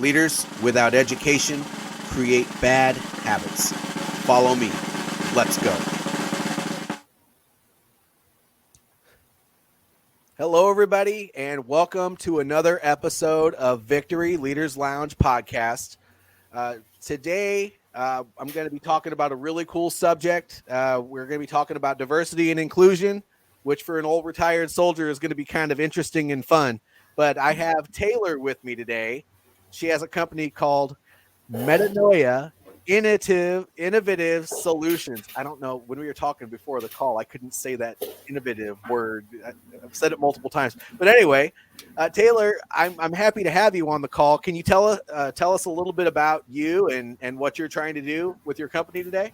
Leaders without education create bad habits. Follow me. Let's go. Hello, everybody, and welcome to another episode of Victory Leaders Lounge podcast. Today, I'm going to be talking about a really cool subject. We're going to be talking about diversity and inclusion, which for an old retired soldier is going to be kind of interesting and fun. But I have Taylor with me today. She has a company called Metanoia Innovative Solutions. I don't know, when we were talking before the call, I couldn't say that innovative word. I've said it multiple times. But anyway, Taylor, I'm happy to have you on the call. Can you tell us a little bit about you and what you're trying to do with your company today?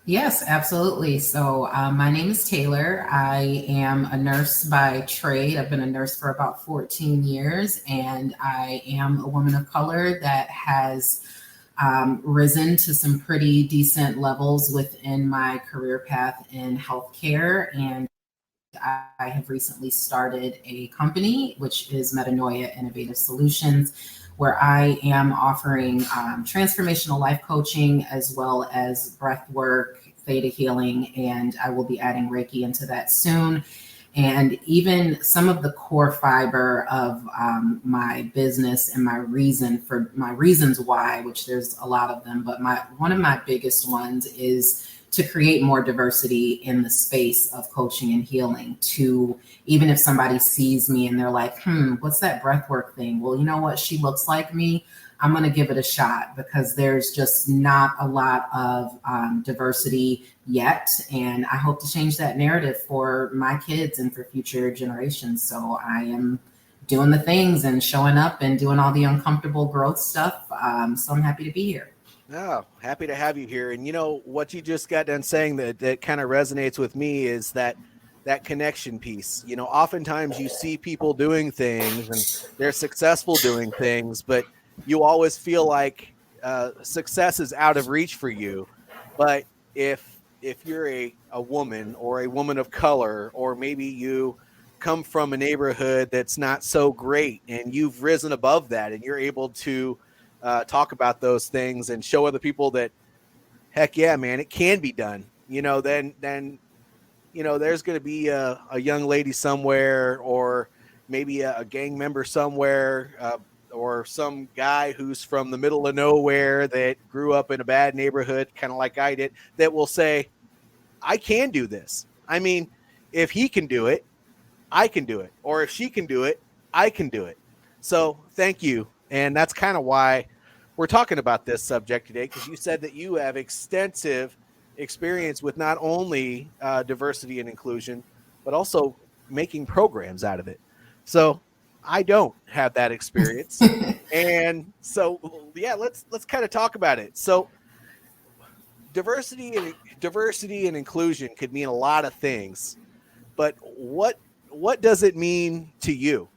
Yes, absolutely. So my name is Taylor. I am a nurse by trade. I've been a nurse for about 14 years, and I am a woman of color that has risen to some pretty decent levels within my career path in healthcare. And I have recently started a company, which is Metanoia Innovative Solutions, where I am offering transformational life coaching as well as breath work, theta healing, and I will be adding Reiki into that soon. And even some of the core fiber of my business and my reasons why, which there's a lot of them, but one of my biggest ones is to create more diversity in the space of coaching and healing. To even if somebody sees me and they're like, what's that breathwork thing? Well, you know what? She looks like me. I'm going to give it a shot, because there's just not a lot of diversity yet. And I hope to change that narrative for my kids and for future generations. So I am doing the things and showing up and doing all the uncomfortable growth stuff. So I'm happy to be here. Oh, happy to have you here. And you know what you just got done saying that kind of resonates with me is that connection piece. You know, oftentimes you see people doing things and they're successful doing things, but you always feel like success is out of reach for you. But if you're a woman or a woman of color, or maybe you come from a neighborhood that's not so great and you've risen above that and you're able to talk about those things and show other people that, heck yeah, man, it can be done. You know, then you know, there's going to be a young lady somewhere, or maybe a gang member somewhere, or some guy who's from the middle of nowhere that grew up in a bad neighborhood, kind of like I did, that will say, I can do this. I mean, if he can do it, I can do it. Or if she can do it, I can do it. So thank you. And that's kind of why we're talking about this subject today, because you said that you have extensive experience with not only diversity and inclusion, but also making programs out of it. So I don't have that experience. And so, yeah, let's kind of talk about it. So diversity and inclusion could mean a lot of things, but what does it mean to you?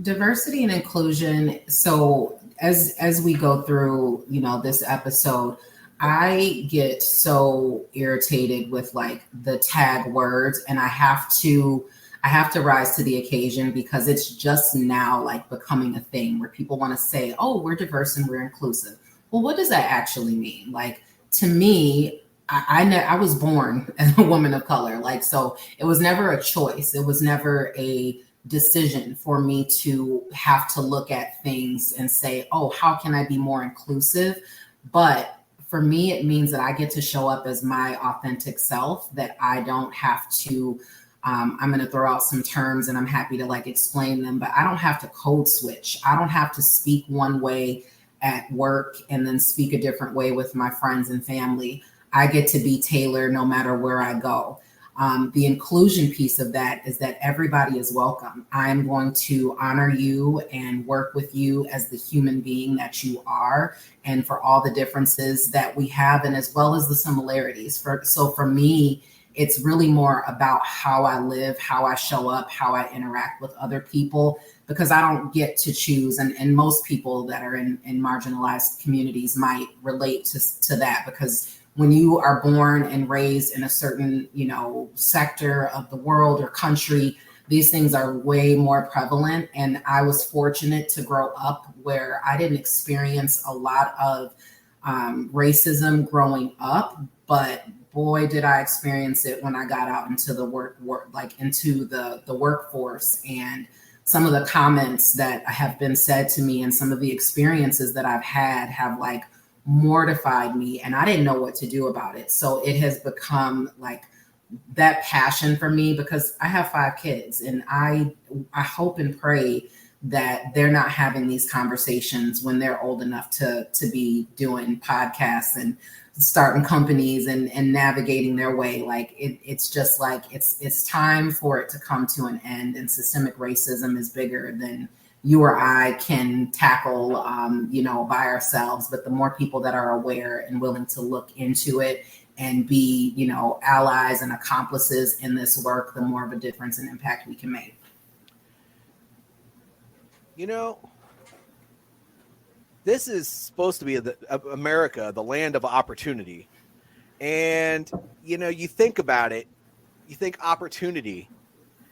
Diversity and inclusion. So as we go through, this episode, I get so irritated with like the tag words, and I have to rise to the occasion, because it's just now like becoming a thing where people want to say, oh, we're diverse and we're inclusive. Well, what does that actually mean? Like, to me, I was born as a woman of color. Like, so it was never a choice. It was never a decision for me to have to look at things and say, oh, how can I be more inclusive? But for me, it means that I get to show up as my authentic self, that I don't have to, I'm going to throw out some terms and I'm happy to like explain them, but I don't have to code switch. I don't have to speak one way at work and then speak a different way with my friends and family. I get to be Taylor no matter where I go. The inclusion piece of that is that everybody is welcome. I'm going to honor you and work with you as the human being that you are, and for all the differences that we have, and as well as the similarities. So for me, it's really more about how I live, how I show up, how I interact with other people, because I don't get to choose. And most people that are in marginalized communities might relate to that, because when you are born and raised in a certain, sector of the world or country, these things are way more prevalent. And I was fortunate to grow up where I didn't experience a lot of racism growing up, but boy, did I experience it when I got out into the into the workforce. And some of the comments that have been said to me and some of the experiences that I've had have like mortified me, and I didn't know what to do about it. So it has become like that passion for me, because I have 5 kids, and I hope and pray that they're not having these conversations when they're old enough to be doing podcasts and starting companies and navigating their way. Like it's just like it's time for it to come to an end. And systemic racism is bigger than you or I can tackle, by ourselves. But the more people that are aware and willing to look into it and be, allies and accomplices in this work, the more of a difference and impact we can make. This is supposed to be America, the land of opportunity. And, you think about it, you think opportunity,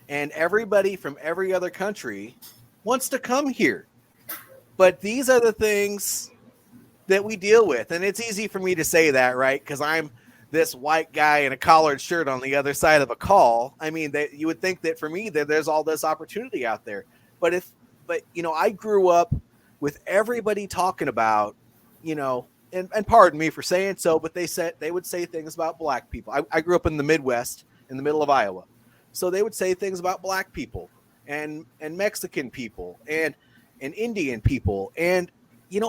and everybody from every other country wants to come here. But these are the things that we deal with. And it's easy for me to say that, right? Because I'm this white guy in a collared shirt on the other side of a call. I mean, you would think that for me that there's all this opportunity out there. But I grew up with everybody talking about, and pardon me for saying so, but they would say things about black people. I grew up in the Midwest, in the middle of Iowa. So they would say things about black people and Mexican people and Indian people. And,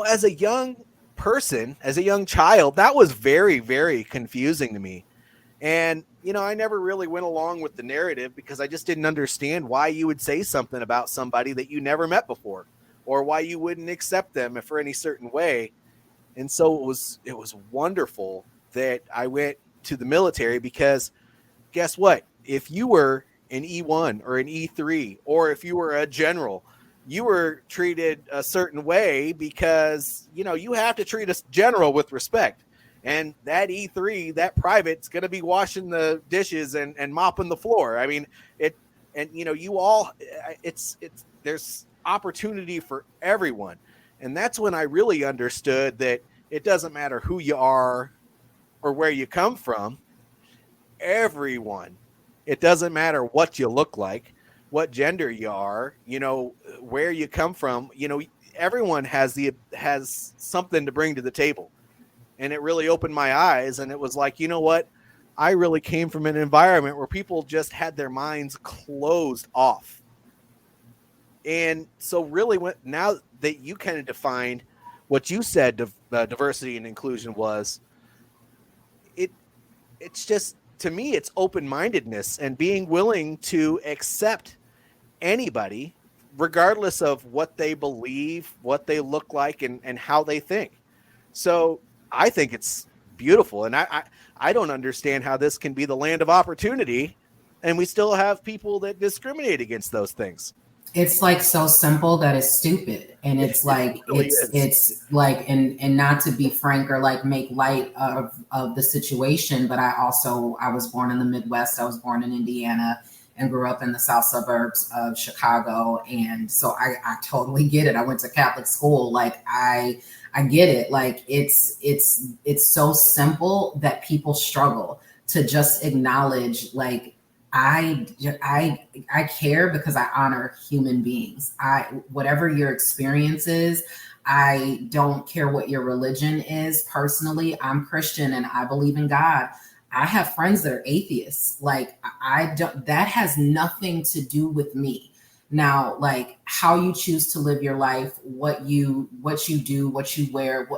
as a young person, as a young child, that was very, very confusing to me. And, I never really went along with the narrative because I just didn't understand why you would say something about somebody that you never met before, or why you wouldn't accept them for any certain way. And so it was wonderful that I went to the military, because guess what? If you were an E1 or an E3, or if you were a general, you were treated a certain way because, you have to treat a general with respect. And that E3, that private's going to be washing the dishes and mopping the floor. I mean, there's opportunity for everyone. And that's when I really understood that it doesn't matter who you are or where you come from. Everyone. It doesn't matter what you look like, what gender you are, where you come from. Everyone has something to bring to the table. And it really opened my eyes. And it was like, what? I really came from an environment where people just had their minds closed off. And so really, now that you kind of defined what you said, diversity and inclusion was, it's just, to me, it's open-mindedness and being willing to accept anybody, regardless of what they believe, what they look like, and how they think. So I think it's beautiful. And I don't understand how this can be the land of opportunity, and we still have people that discriminate against those things. It's like so simple that it's stupid. And it's like, it really it's like, and not to be frank or like make light of the situation, but I was born in the Midwest. I was born in Indiana and grew up in the south suburbs of Chicago. And so I totally get it. I went to Catholic school. Like I get it. Like it's so simple that people struggle to just acknowledge, like, I care because I honor human beings. Whatever your experience is, I don't care what your religion is. Personally, I'm Christian and I believe in God. I have friends that are atheists. Like that has nothing to do with me. Now, like how you choose to live your life, what you do, what you wear,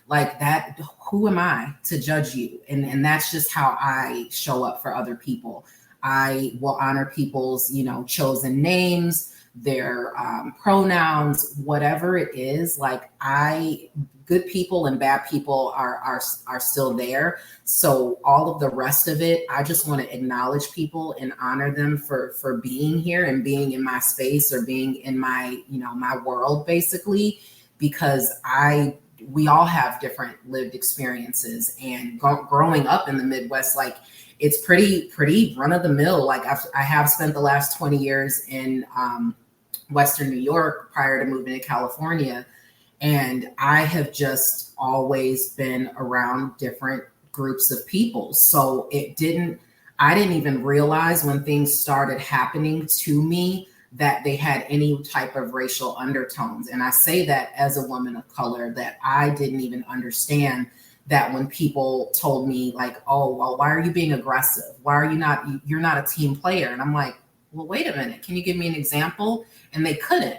like that, who am I to judge you? And that's just how I show up for other people. I will honor people's, chosen names, their pronouns, whatever it is. Like good people and bad people are still there. So all of the rest of it, I just want to acknowledge people and honor them for being here and being in my space or being in my, my world, basically, because I we all have different lived experiences, and growing up in the Midwest, like it's pretty run of the mill. Like I have spent the last 20 years in Western New York prior to moving to California. And I have just always been around different groups of people. So I didn't even realize when things started happening to me that they had any type of racial undertones. And I say that as a woman of color, that I didn't even understand that when people told me like, oh, well, why are you being aggressive? Why are you're not a team player? And I'm like, well, wait a minute, can you give me an example? And they couldn't.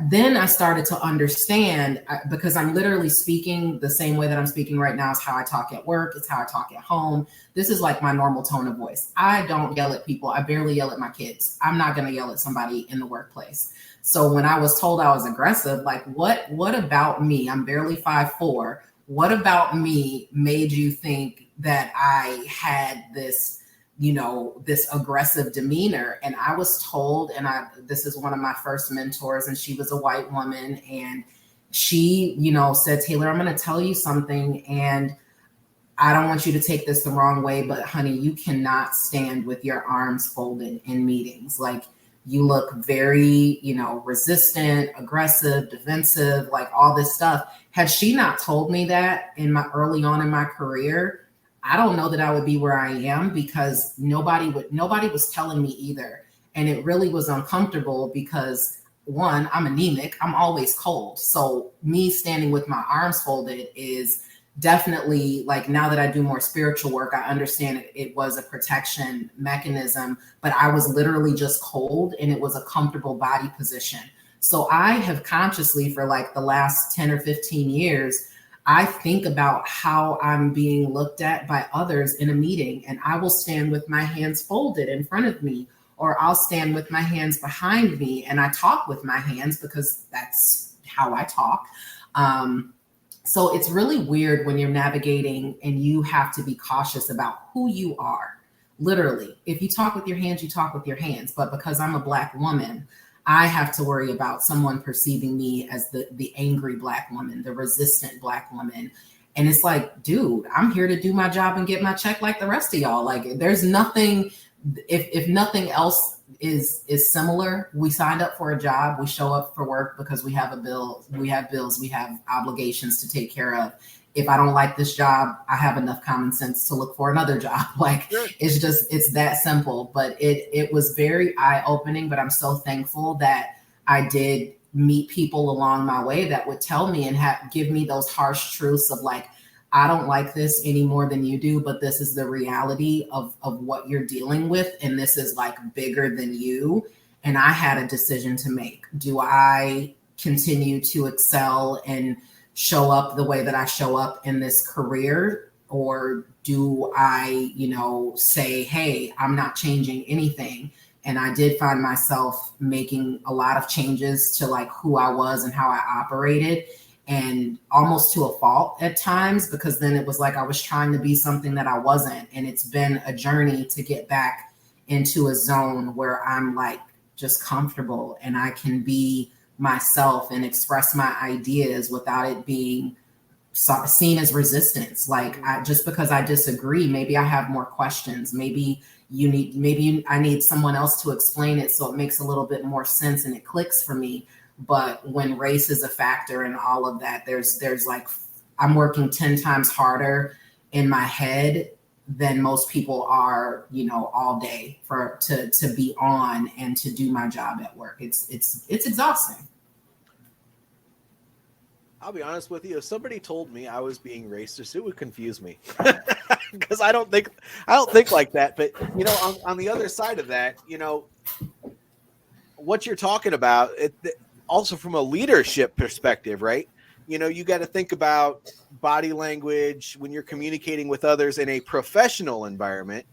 Then I started to understand, because I'm literally speaking the same way that I'm speaking right now is how I talk at work. It's how I talk at home. This is like my normal tone of voice. I don't yell at people. I barely yell at my kids. I'm not going to yell at somebody in the workplace. So when I was told I was aggressive, like what about me? I'm barely 5'4". What about me made you think that I had this this aggressive demeanor? And I was told, and this is one of my first mentors, and she was a white woman, and she, said, Taylor, I'm going to tell you something, and I don't want you to take this the wrong way, but honey, you cannot stand with your arms folded in meetings. Like, you look very, resistant, aggressive, defensive, like all this stuff. Had she not told me that early on in my career, I don't know that I would be where I am, because nobody was telling me either. And it really was uncomfortable because, one, I'm anemic. I'm always cold. So me standing with my arms folded is definitely, like, now that I do more spiritual work, I understand it was a protection mechanism, but I was literally just cold, and it was a comfortable body position. So I have consciously, for like the last 10 or 15 years, I think about how I'm being looked at by others in a meeting, and I will stand with my hands folded in front of me, or I'll stand with my hands behind me, and I talk with my hands because that's how I talk. So it's really weird when you're navigating and you have to be cautious about who you are. Literally, if you talk with your hands, you talk with your hands. But because I'm a Black woman, I have to worry about someone perceiving me as the angry Black woman, the resistant Black woman. And it's like, dude, I'm here to do my job and get my check like the rest of y'all. Like, there's nothing, if nothing else is similar. We signed up for a job, we show up for work because we have bills, we have obligations to take care of. If I don't like this job, I have enough common sense to look for another job. Like, sure. It's that simple. But it was very eye-opening, but I'm so thankful that I did meet people along my way that would tell me and give me those harsh truths of like, I don't like this any more than you do, but this is the reality of what you're dealing with. And this is like bigger than you. And I had a decision to make. Do I continue to excel and show up the way that I show up in this career? Or do I, say, hey, I'm not changing anything? And I did find myself making a lot of changes to like who I was and how I operated, and almost to a fault at times, because then it was like I was trying to be something that I wasn't. And it's been a journey to get back into a zone where I'm like just comfortable and I can be myself and express my ideas without it being seen as resistance. Like, just because I disagree, maybe I have more questions. Maybe I need someone else to explain it so it makes a little bit more sense and it clicks for me. But when race is a factor in all of that, there's like, I'm working 10 times harder in my head than most people are, all day to be on and to do my job at work. It's exhausting. I'll be honest with you. If somebody told me I was being racist, it would confuse me, because I don't think like that. But on the other side of that, what you're talking about, also from a leadership perspective, right? You got to think about body language when you're communicating with others in a professional environment,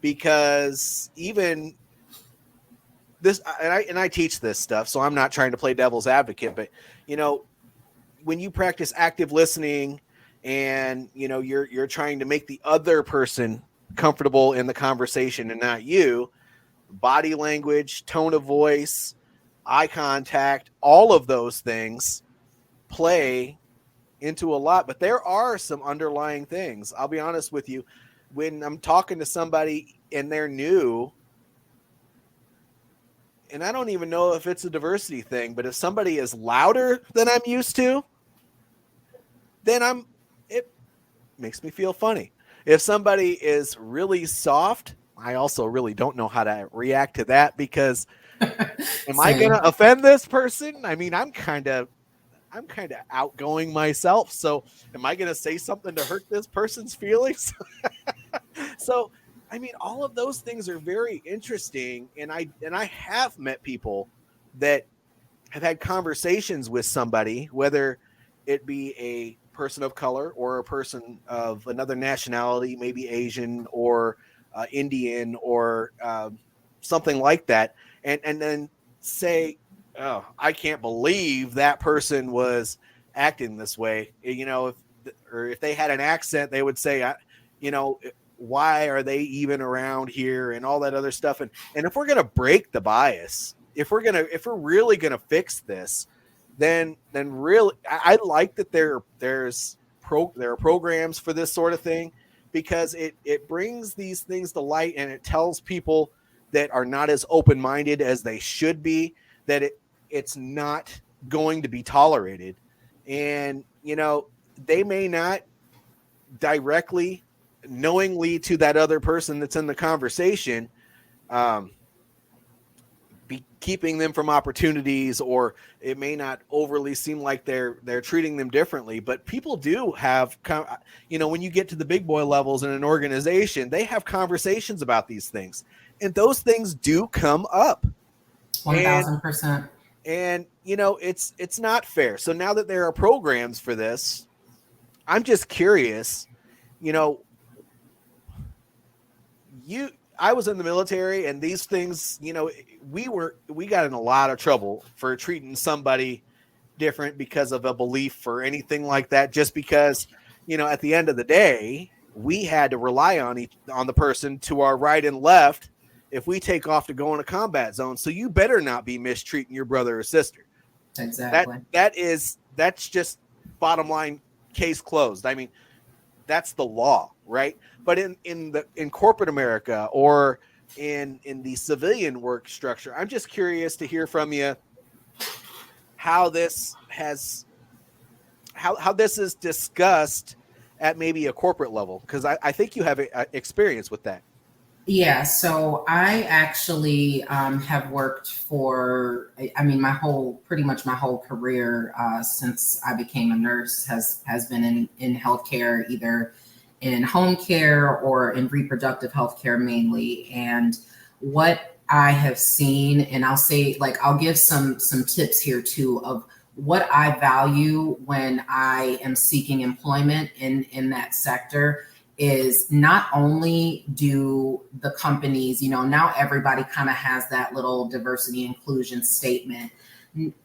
because even this, and I teach this stuff, so I'm not trying to play devil's advocate, but when you practice active listening and you're trying to make the other person comfortable in the conversation and not you, body language, tone of voice, eye contact, all of those things play into a lot, but there are some underlying things. I'll be honest with you. When I'm talking to somebody and they're new, and I don't even know if it's a diversity thing, but if somebody is louder than I'm used to, then it makes me feel funny. If somebody is really soft, I also really don't know how to react to that, because am I going to offend this person? I mean, I'm kind of outgoing myself. So am I going to say something to hurt this person's feelings? So, I mean, all of those things are very interesting. And I have met people that have had conversations with somebody, whether it be a person of color or a person of another nationality, maybe Asian or Indian or something like that. And then say, oh, I can't believe that person was acting this way. You know, if they had an accent, they would say, you know, why are they even around here and all that other stuff. And if we're going to break the bias, if we're really going to fix this, then really, I like that there are programs for this sort of thing, because it brings these things to light, and it tells people that are not as open-minded as they should be that it's not going to be tolerated. And, you know, they may not directly, knowingly to that other person that's in the conversation, be keeping them from opportunities, or it may not overly seem like they're treating them differently. But people do have, you know, when you get to the big boy levels in an organization, they have conversations about these things, and those things do come up. 1,000%. And you know, it's not fair. So now that there are programs for this, I'm just curious, you know, I was in the military, and these things, you know, we got in a lot of trouble for treating somebody different because of a belief or anything like that, just because, you know, at the end of the day, we had to rely on the person to our right and left if we take off to go in a combat zone. So you better not be mistreating your brother or sister. Exactly. That's just bottom line, case closed. I mean, that's the law, right? But in corporate America or in the civilian work structure, I'm just curious to hear from you how this is discussed at maybe a corporate level, because I think you have experience with that. Yeah, so I actually have worked for, I mean, pretty much my whole career since I became a nurse has been in healthcare, either in home care or in reproductive health care mainly. And what I have seen, and I'll give some tips here too of what I value when I am seeking employment in that sector, is not only do the companies, you know, now everybody kind of has that little diversity inclusion statement.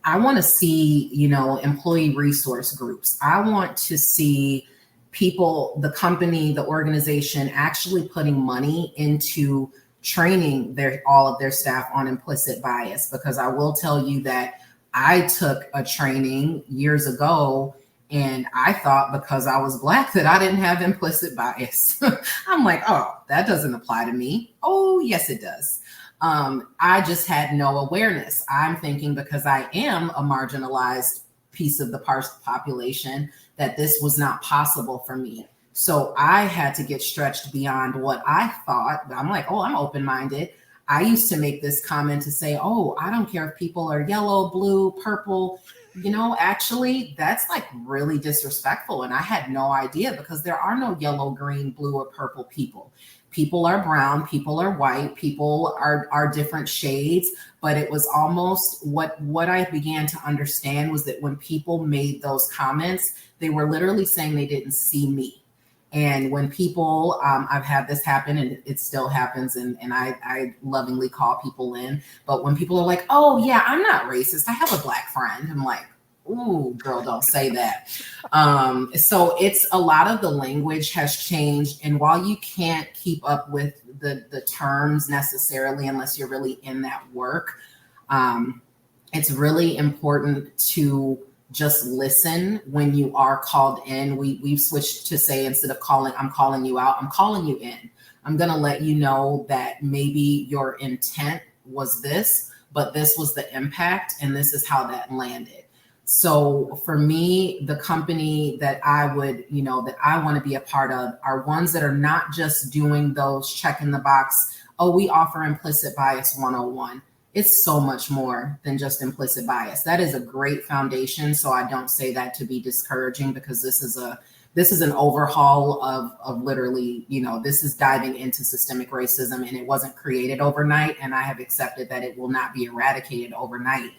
I want to see, you know, employee resource groups. I want to see people, the company, the organization actually putting money into training all of their staff on implicit bias. Because I will tell you that I took a training years ago, and I thought because I was Black that I didn't have implicit bias. I'm like, oh, that doesn't apply to me. Oh, yes, it does. I just had no awareness. I'm thinking because I am a marginalized piece of the population that this was not possible for me. So I had to get stretched beyond what I thought. I'm like, oh, I'm open-minded. I used to make this comment to say, oh, I don't care if people are yellow, blue, purple. You know, actually, that's like really disrespectful. And I had no idea, because there are no yellow, green, blue, or purple people. People are brown, people are white, people are different shades. But it was almost what I began to understand was that when people made those comments, they were literally saying they didn't see me. And when people, I've had this happen, and it still happens, and I lovingly call people in. But when people are like, oh, yeah, I'm not racist, I have a Black friend. I'm like, ooh, girl, don't say that. So it's a lot of the language has changed. And while you can't keep up with the terms necessarily unless you're really in that work, it's really important to just listen when you are called in. We've switched to say, instead of I'm calling you out, I'm calling you in. I'm going to let you know that maybe your intent was this, but this was the impact, and this is how that landed. So for me, the company that I would, that I want to be a part of are ones that are not just doing those check in the box. Oh, we offer implicit bias 101. It's so much more than just implicit bias. That is a great foundation. So I don't say that to be discouraging, because this is an overhaul of literally, this is diving into systemic racism, and it wasn't created overnight. And I have accepted that it will not be eradicated overnight.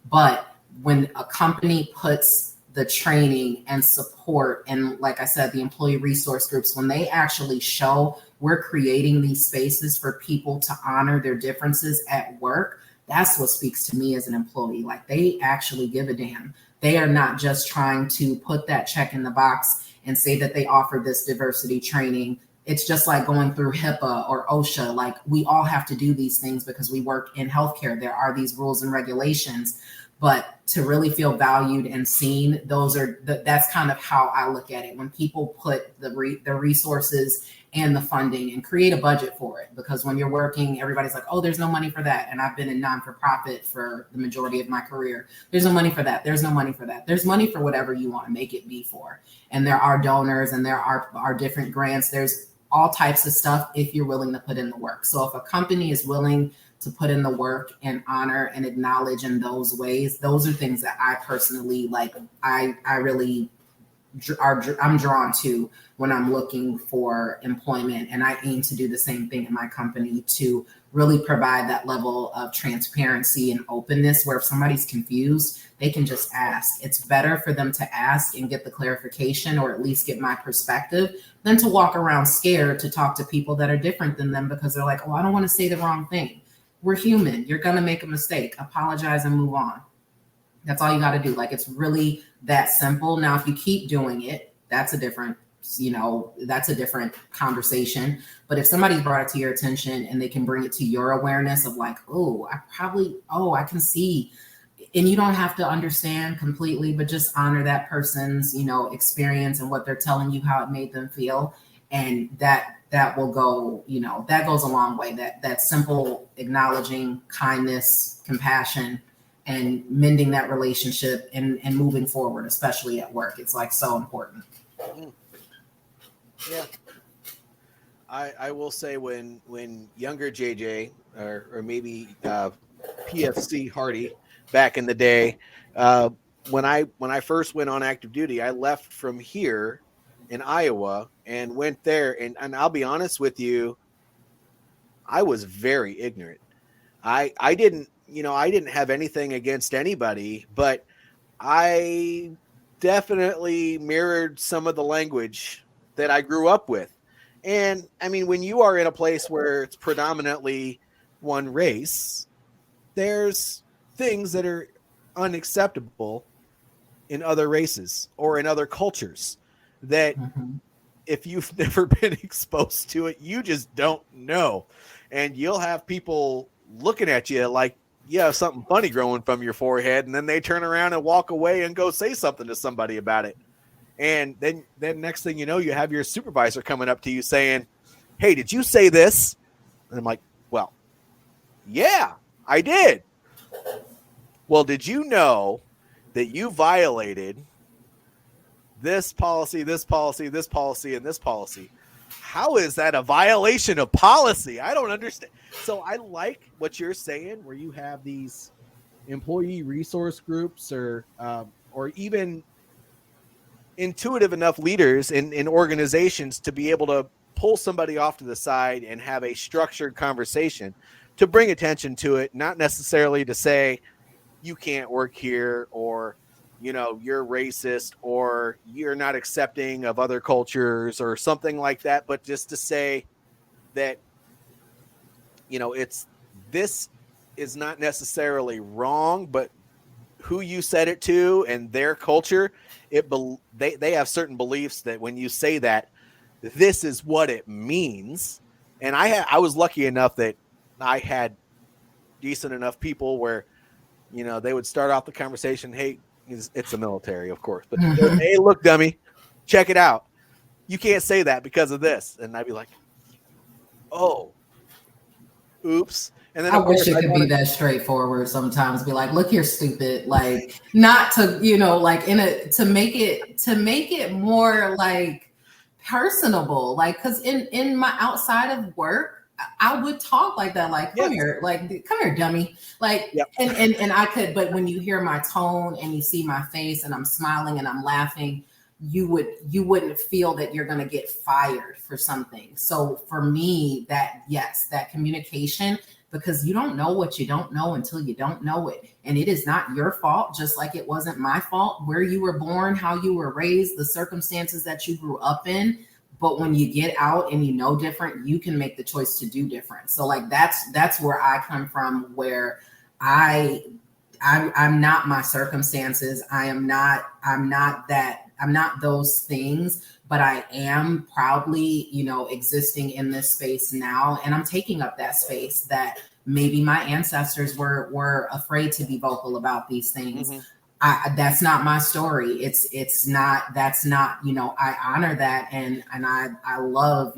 But when a company puts the training and support, and like I said, the employee resource groups, when they actually show we're creating these spaces for people to honor their differences at work, that's what speaks to me as an employee. Like, they actually give a damn. They are not just trying to put that check in the box and say that they offer this diversity training. It's just like going through HIPAA or OSHA. Like, we all have to do these things because we work in healthcare. There are these rules and regulations, but to really feel valued and seen, that's kind of how I look at it. When people put the resources and the funding and create a budget for it, because when you're working, everybody's like, oh, there's no money for that. And I've been in non-for-profit for the majority of my career. There's no money for that. There's no money for that. There's money for whatever you want to make it be for. And there are donors, and there are different grants. There's all types of stuff if you're willing to put in the work. So if a company is willing to put in the work and honor and acknowledge in those ways, those are things that I personally like. I really I'm drawn to when I'm looking for employment, and I aim to do the same thing in my company, to really provide that level of transparency and openness, where if somebody's confused, they can just ask. It's better for them to ask and get the clarification, or at least get my perspective, than to walk around scared to talk to people that are different than them, because they're like, oh, I don't want to say the wrong thing. We're human. You're going to make a mistake. Apologize and move on. That's all you got to do. Like, it's really that simple. Now, if you keep doing it, that's a different conversation. But if somebody's brought it to your attention and they can bring it to your awareness of like, I can see, and you don't have to understand completely, but just honor that person's, experience and what they're telling you, how it made them feel. And that will go, that goes a long way. That simple acknowledging, kindness, compassion, and mending that relationship and moving forward, especially at work. It's like so important. Yeah. I will say when younger JJ or maybe PFC Hardy back in the day, when I first went on active duty, I left from here in Iowa and went there, and I'll be honest with you, I was very ignorant. I didn't have anything against anybody, but I definitely mirrored some of the language that I grew up with. And I mean, when you are in a place where it's predominantly one race, there's things that are unacceptable in other races or in other cultures that if you've never been exposed to it, you just don't know. And you'll have people looking at you like you have something funny growing from your forehead, and then they turn around and walk away and go say something to somebody about it. And then next thing you know, you have your supervisor coming up to you saying, hey, did you say this? And I'm like, well, yeah, I did. Well, did you know that you violated this policy, this policy, this policy, and this policy? How is that a violation of policy? I don't understand. So I like what you're saying, where you have these employee resource groups or even intuitive enough leaders in organizations to be able to pull somebody off to the side and have a structured conversation to bring attention to it, not necessarily to say you can't work here, or you're racist, or you're not accepting of other cultures or something like that, but just to say that this is not necessarily wrong, but who you said it to and their culture, they have certain beliefs that when you say that, this is what it means. And I was lucky enough that I had decent enough people where they would start off the conversation, hey, it's the military, of course. But Mhm. hey, look, dummy, check it out. You can't say that because of this. And I'd be like, oh, oops. And then I of wish course it I'd could want be that straightforward sometimes. Be like, look here, stupid. Like, not to, like to make it more like personable. Like, cause in my outside of work, I would talk like that, like, come yes, here, like, come here, dummy. Like, yep, and I could, but when you hear my tone and you see my face and I'm smiling and I'm laughing, you wouldn't feel that you're going to get fired for something. So for me, that, yes, that communication, because you don't know what you don't know until you don't know it, and it is not your fault, just like it wasn't my fault where you were born, how you were raised, the circumstances that you grew up in. But when you get out and you know different, you can make the choice to do different. So like that's where I come from, where I I'm not my circumstances. I'm not that, I'm not those things, but I am proudly, existing in this space now. And I'm taking up that space that maybe my ancestors were afraid to be vocal about these things. mm-hmm. That's not my story. It's not, that's not, I honor that. And I love,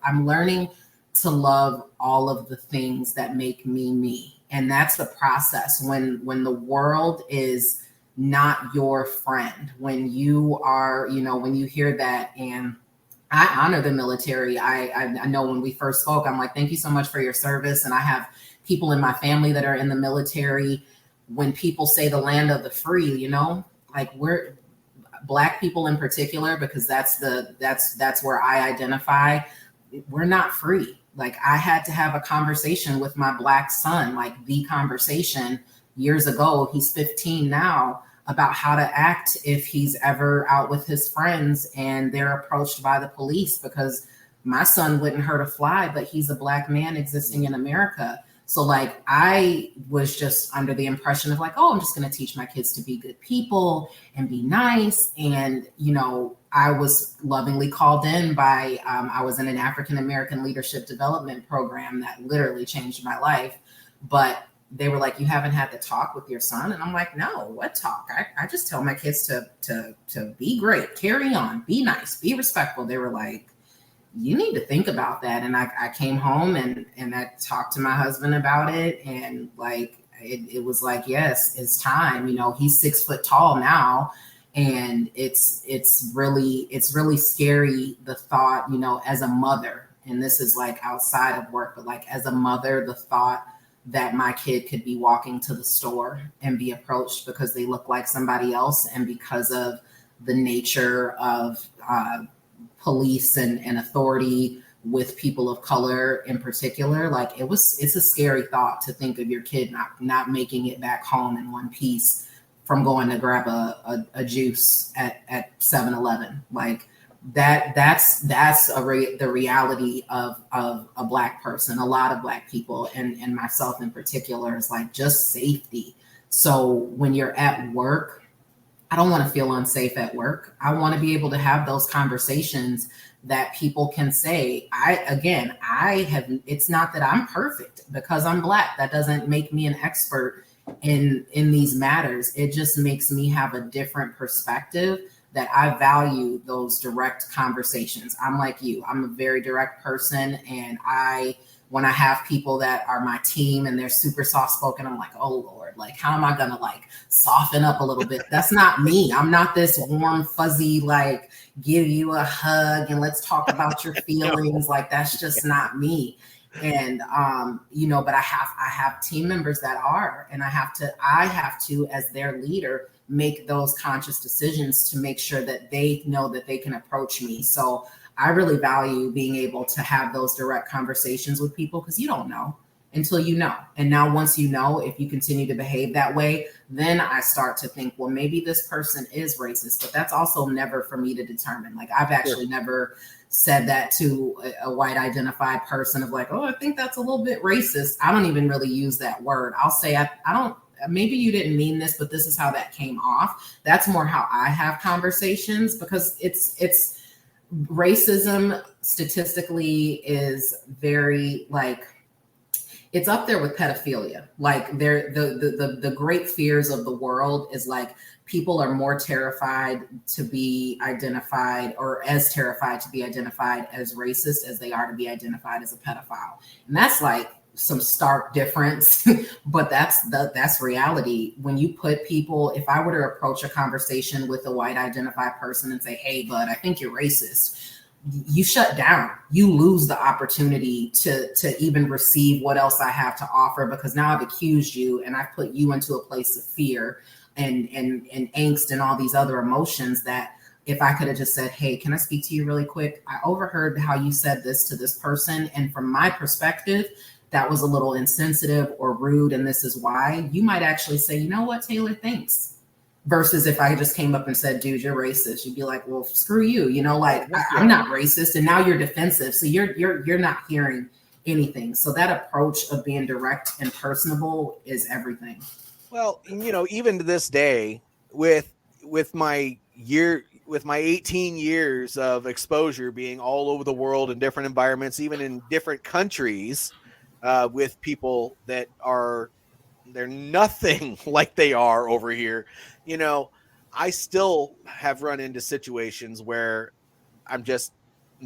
I'm learning to love all of the things that make me me. And that's the process. When the world is not your friend, when you are, when you hear that. And I honor the military. I know when we first spoke, I'm like, thank you so much for your service. And I have people in my family that are in the military. When people say the land of the free, like, we're Black people in particular, because that's where I identify. We're not free. Like, I had to have a conversation with my Black son, like the conversation years ago. He's 15 now, about how to act if he's ever out with his friends and they're approached by the police, because my son wouldn't hurt a fly, but he's a Black man existing in America. So like, I was just under the impression of like, oh, I'm just going to teach my kids to be good people and be nice. And, I was lovingly called in by, I was in an African American leadership development program that literally changed my life. But they were like, you haven't had the talk with your son? And I'm like, no, what talk? I just tell my kids to be great, carry on, be nice, be respectful. They were like, you need to think about that. And I came home and I talked to my husband about it. And like, it was like, yes, it's time. He's 6 foot tall now. And it's really scary, the thought, as a mother, and this is like outside of work, but like as a mother, the thought that my kid could be walking to the store and be approached because they look like somebody else, and because of the nature of police and authority with people of color in particular. Like, it's a scary thought to think of your kid not making it back home in one piece from going to grab a juice at 7-Eleven. Like, that's the reality of a Black person. A lot of Black people, and myself in particular, is like, just safety. So when you're at work, I don't want to feel unsafe at work. I want to be able to have those conversations that people can say, it's not that I'm perfect because I'm Black. That doesn't make me an expert in these matters. It just makes me have a different perspective, that I value those direct conversations. I'm like you. I'm a very direct person, and when I have people that are my team and they're super soft spoken, I'm like, oh Lord, like, how am I gonna like soften up a little bit? That's not me. I'm not this warm, fuzzy, like, give you a hug and let's talk about your feelings. Like, that's just not me. And but I have team members that are, and I have to, as their leader, make those conscious decisions to make sure that they know that they can approach me. So I really value being able to have those direct conversations with people, because you don't know until you know. And now once you know, if you continue to behave that way, then I start to think, well, maybe this person is racist, but that's also never for me to determine. Like, I've actually never said that to a white identified person of like, oh, I think that's a little bit racist. I don't even really use that word. I'll say, I don't, maybe you didn't mean this, but this is how that came off. That's more how I have conversations, because it's racism statistically is very, like, it's up there with pedophilia. Like the great fears of the world is like people are more terrified to be identified, or as terrified to be identified as racist as they are to be identified as a pedophile. And that's like some stark difference, but that's reality. When you put people, if I were to approach a conversation with a white identified person and say, hey, bud, I think you're racist, you shut down. You lose the opportunity to even receive what else I have to offer, because now I've accused you and I've put you into a place of fear and angst and all these other emotions that if I could have just said, hey, can I speak to you really quick? I overheard how you said this to this person. And from my perspective, that was a little insensitive or rude. And this is why. You might actually say, you know what, Taylor, thanks. Versus if I just came up and said, dude, you're racist, you'd be like, well, screw you. You know, like I'm not racist. And now you're defensive. So you're not hearing anything. So that approach of being direct and personable is everything. Well, you know, even to this day, with my 18 years of exposure, being all over the world in different environments, even in different countries, with people that they're nothing like they are over here, you know, I still have run into situations where I'm just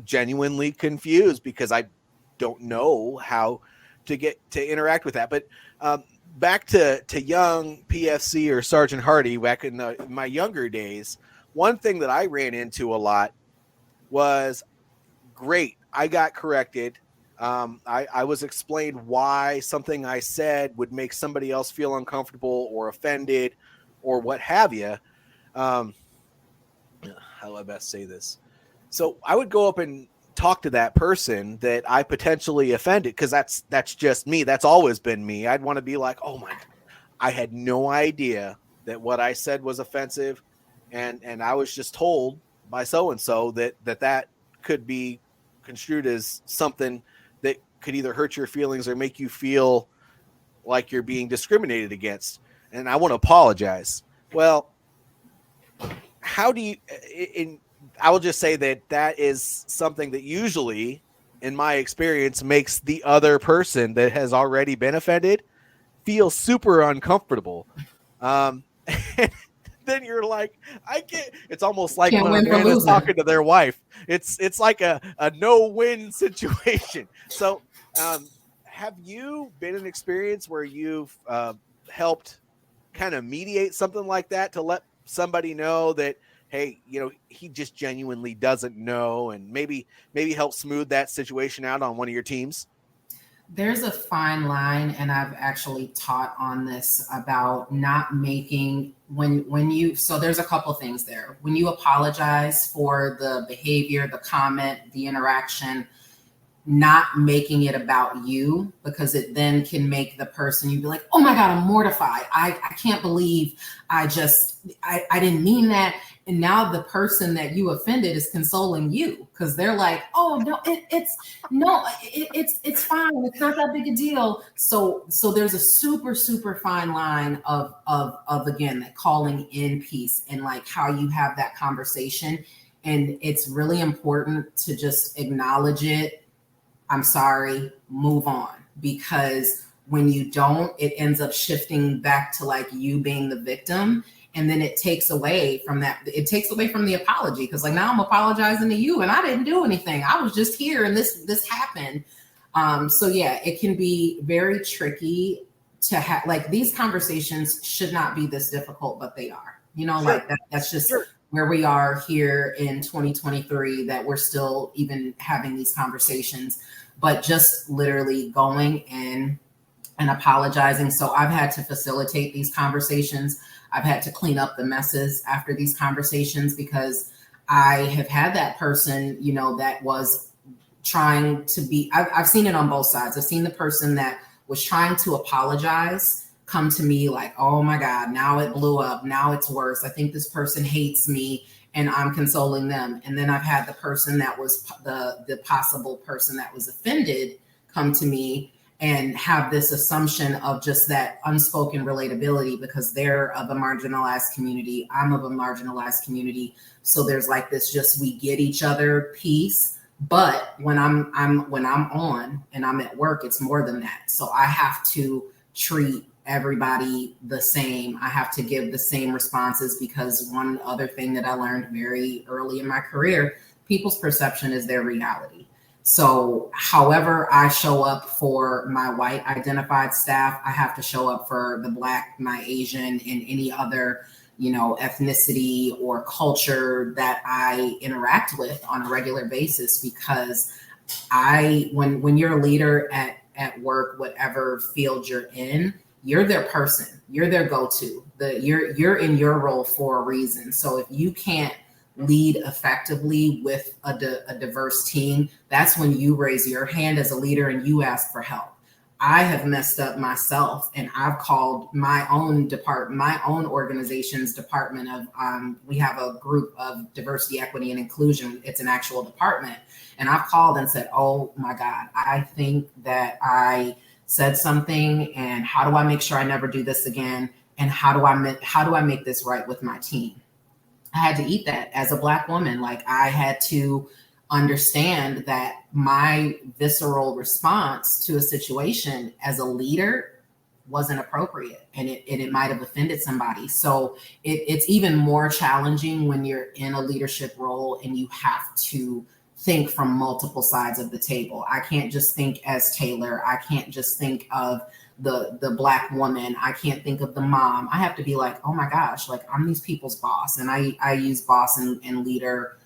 genuinely confused because I don't know how to get to interact with that. But back to young PFC or Sergeant Hardy, back in my younger days, one thing that I ran into a lot was, great, I got corrected. I was explained why something I said would make somebody else feel uncomfortable or offended or what have you. How do I best say this? So I would go up and talk to that person that I potentially offended, because that's just me. That's always been me. I'd want to be like, oh my God, I had no idea that what I said was offensive. And I was just told by so-and-so that could be construed as something that could either hurt your feelings or make you feel like you're being discriminated against. And I want to apologize. Well, how do you, I will just say that is something that usually, in my experience, makes the other person that has already been offended feel super uncomfortable. Then you're like, I can't. It's almost like when a man is talking to their wife. It's like a no-win situation. So, have you been in an experience where you've helped kind of mediate something like that to let somebody know that, hey, you know, he just genuinely doesn't know, and maybe help smooth that situation out on one of your teams? There's a fine line, and I've actually taught on this about not making when you, so there's a couple things there. When you apologize for the behavior, the comment, the interaction, not making it about you, because it then can make the person, you'd be like, oh my God, I'm mortified. I can't believe I didn't mean that. And now the person that you offended is consoling you, because they're like, oh no, it's fine. It's not that big a deal. So there's a super, super fine line of again, that calling in piece and like how you have that conversation. And it's really important to just acknowledge it. I'm sorry, move on. Because when you don't, it ends up shifting back to like you being the victim. And then it takes away from that. It takes away from the apology. Because like now I'm apologizing to you and I didn't do anything. I was just here and this happened. So yeah, it can be very tricky to have, like, these conversations should not be this difficult, but they are. You know, sure. Like that's just sure. Where we are here in 2023, that we're still even having these conversations. But just literally going in and apologizing. So I've had to facilitate these conversations. I've had to clean up the messes after these conversations, because I have had that person, you know, that was trying to be, I've seen it on both sides. I've seen the person that was trying to apologize come to me like, oh my God, now it blew up. Now it's worse. I think this person hates me, and I'm consoling them. And then I've had the person that was the possible person that was offended come to me and have this assumption of just that unspoken relatability, because they're of a marginalized community. I'm of a marginalized community. So there's like this just we get each other piece. But when I'm on and I'm at work, it's more than that. So I have to treat everybody the same. I have to give the same responses, because one other thing that I learned very early in my career, people's perception is their reality. So however I show up for my white identified staff, I have to show up for the Black, my Asian, and any other, ethnicity or culture that I interact with on a regular basis. Because when you're a leader at work, whatever field you're in, you're their person, you're their go-to. You're in your role for a reason. So if you can't lead effectively with a diverse team, that's when you raise your hand as a leader and you ask for help. I have messed up myself, and I've called my own department, my own organization's department of, we have a group of diversity, equity, and inclusion. It's an actual department. And I've called and said, oh my God, I think that I said something, and how do I make sure I never do this again? And how do I make this right with my team? I had to eat that as a Black woman. Like, I had to understand that my visceral response to a situation as a leader wasn't appropriate, and it might have offended somebody. So it's even more challenging when you're in a leadership role and you have to think from multiple sides of the table. I can't just think as Taylor. I can't just think of the Black woman. I can't think of the mom. I have to be like, oh my gosh, like, I'm these people's boss. And I use boss and leader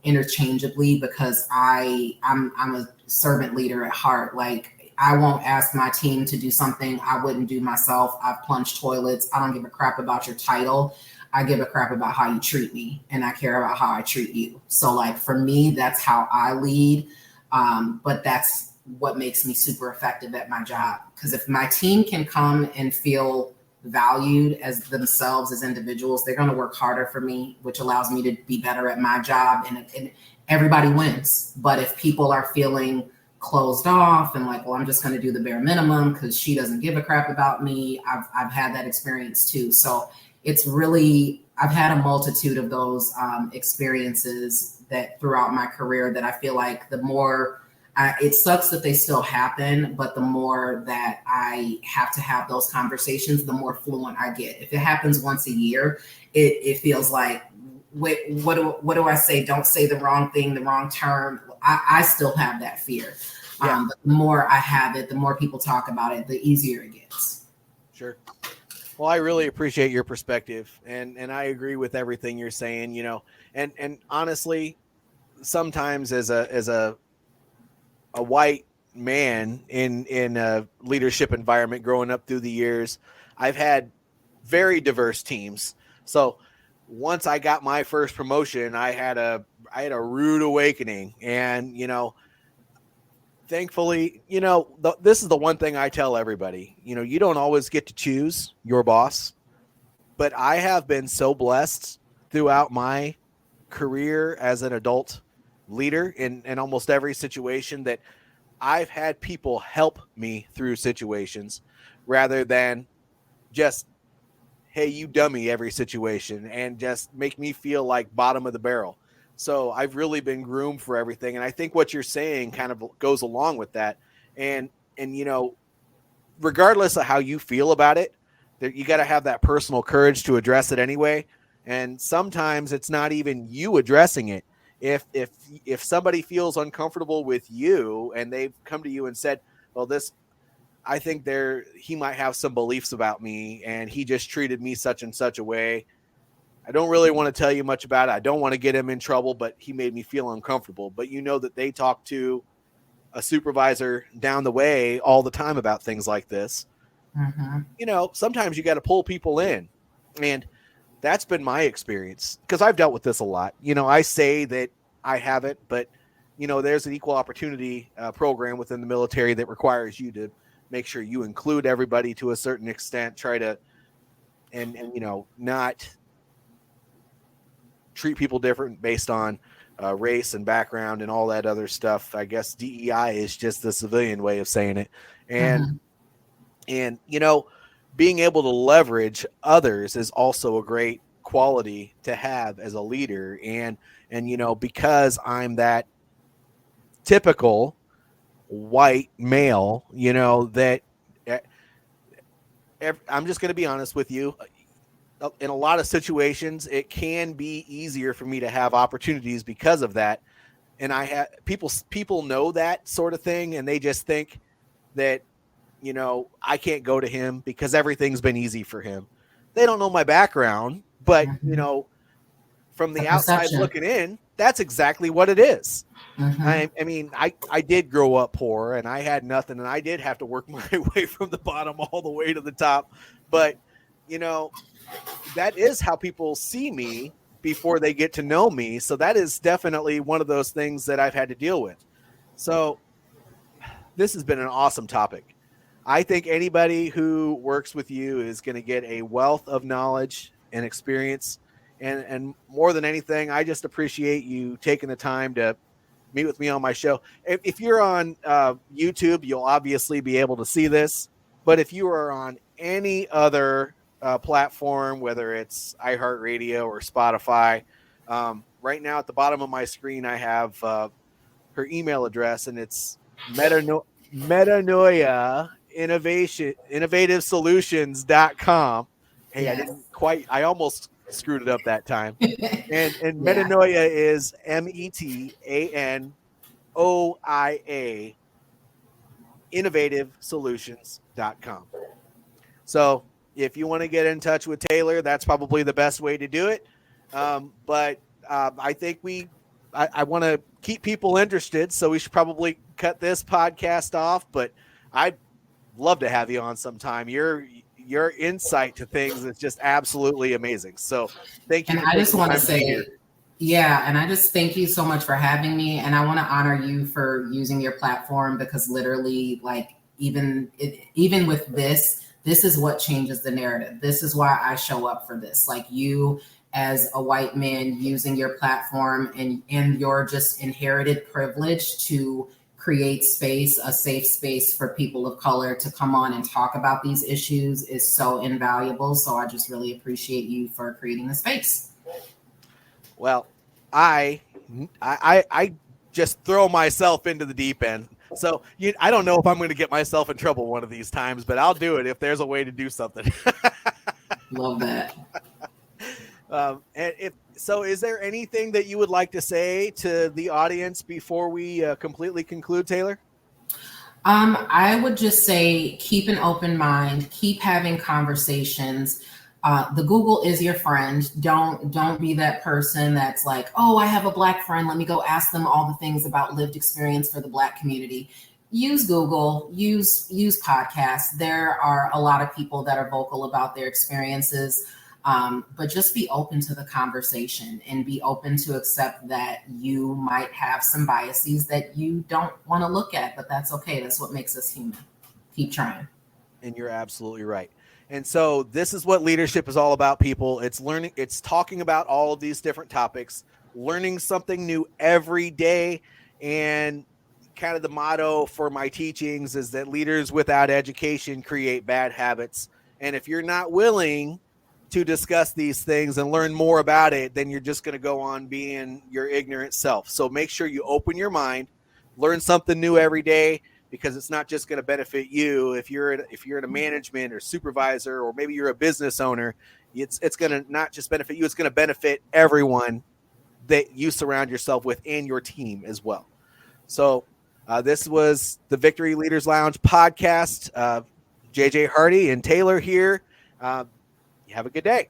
interchangeably, because I'm a servant leader at heart. Like, I won't ask my team to do something I wouldn't do myself. I've plunged toilets. I don't give a crap about your title. I give a crap about how you treat me, and I care about how I treat you. So, like, for me, that's how I lead. But that's what makes me super effective at my job. Because if my team can come and feel valued as themselves as individuals, they're going to work harder for me, which allows me to be better at my job, and everybody wins. But if people are feeling closed off and like, well, I'm just going to do the bare minimum because she doesn't give a crap about me, I've had that experience too. So it's really, I've had a multitude of those experiences that throughout my career, that I feel like the more it sucks that they still happen, but the more that I have to have those conversations, the more fluent I get. If it happens once a year, it feels like, wait, what do I say? Don't say the wrong thing, the wrong term. I still have that fear. Yeah. But the more I have it, the more people talk about it, the easier it gets. Sure. Well, I really appreciate your perspective, and I agree with everything you're saying, and honestly, sometimes as a white man in a leadership environment growing up through the years, I've had very diverse teams. So once I got my first promotion, I had a rude awakening, and thankfully, this is the one thing I tell everybody. You don't always get to choose your boss, but I have been so blessed throughout my career as an adult leader in almost every situation that I've had people help me through situations rather than just, hey, you dummy, every situation, and just make me feel like bottom of the barrel. So I've really been groomed for everything. And I think what you're saying kind of goes along with that. And regardless of how you feel about it, you got to have that personal courage to address it anyway. And sometimes it's not even you addressing it. If somebody feels uncomfortable with you and they've come to you and said, well, I think he might have some beliefs about me and he just treated me such and such a way. I don't really want to tell you much about it. I don't want to get him in trouble, but he made me feel uncomfortable. But that they talk to a supervisor down the way all the time about things like this. Mm-hmm. Sometimes you got to pull people in, and that's been my experience because I've dealt with this a lot. I say that I haven't, but there's an equal opportunity program within the military that requires you to make sure you include everybody to a certain extent, try to, and not treat people different based on race and background and all that other stuff. I guess DEI is just the civilian way of saying it. And being able to leverage others is also a great quality to have as a leader. And because I'm that typical white male, that I'm just going to be honest with you. In a lot of situations, it can be easier for me to have opportunities because of that. And I have people know that sort of thing, and they just think that, I can't go to him because everything's been easy for him. They don't know my background, but from the outside looking in, that's exactly what it is. I mean, I did grow up poor, and I had nothing, and I did have to work my way from the bottom all the way to the top. But, that is how people see me before they get to know me. So that is definitely one of those things that I've had to deal with. So this has been an awesome topic. I think anybody who works with you is going to get a wealth of knowledge and experience. And more than anything, I just appreciate you taking the time to meet with me on my show. If you're on YouTube, you'll obviously be able to see this. But if you are on any other platform, whether it's iHeartRadio or Spotify, right now at the bottom of my screen, I have her email address, and it's metanoia innovative-solutions.com. Hey, yes. I almost screwed it up that time. And Metanoia is METANOIA innovative-solutions.com. So if you want to get in touch with Taylor, that's probably the best way to do it. But I think I want to keep people interested, so we should probably cut this podcast off. But I'd love to have you on sometime. Your insight to things is just absolutely amazing. So thank you. And I just want to say, and I just thank you so much for having me. And I want to honor you for using your platform, because literally, like, even with this is what changes the narrative. This is why I show up for this. Like, you as a white man using your platform and your just inherited privilege to create space, a safe space for people of color to come on and talk about these issues is so invaluable. So I just really appreciate you for creating the space. Well, I just throw myself into the deep end. So I don't know if I'm going to get myself in trouble one of these times, but I'll do it if there's a way to do something. Love that. Is there anything that you would like to say to the audience before we completely conclude, Taylor? I would just say, keep an open mind, keep having conversations. The Google is your friend. Don't be that person that's like, oh, I have a Black friend, let me go ask them all the things about lived experience for the Black community. Use Google, use podcasts. There are a lot of people that are vocal about their experiences. But just be open to the conversation and be open to accept that you might have some biases that you don't want to look at, but that's okay. That's what makes us human. Keep trying. And you're absolutely right. And so this is what leadership is all about, people. It's learning, it's talking about all of these different topics, learning something new every day. And kind of the motto for my teachings is that leaders without education create bad habits. And if you're not willing to discuss these things and learn more about it, then you're just going to go on being your ignorant self. So make sure you open your mind, learn something new every day, because it's not just going to benefit you. If you're in a management or supervisor, or maybe you're a business owner, it's going to not just benefit you, it's going to benefit everyone that you surround yourself with and your team as well. So this was the Victory Leaders Lounge podcast. JJ Hardy and Taylor here. Have a good day.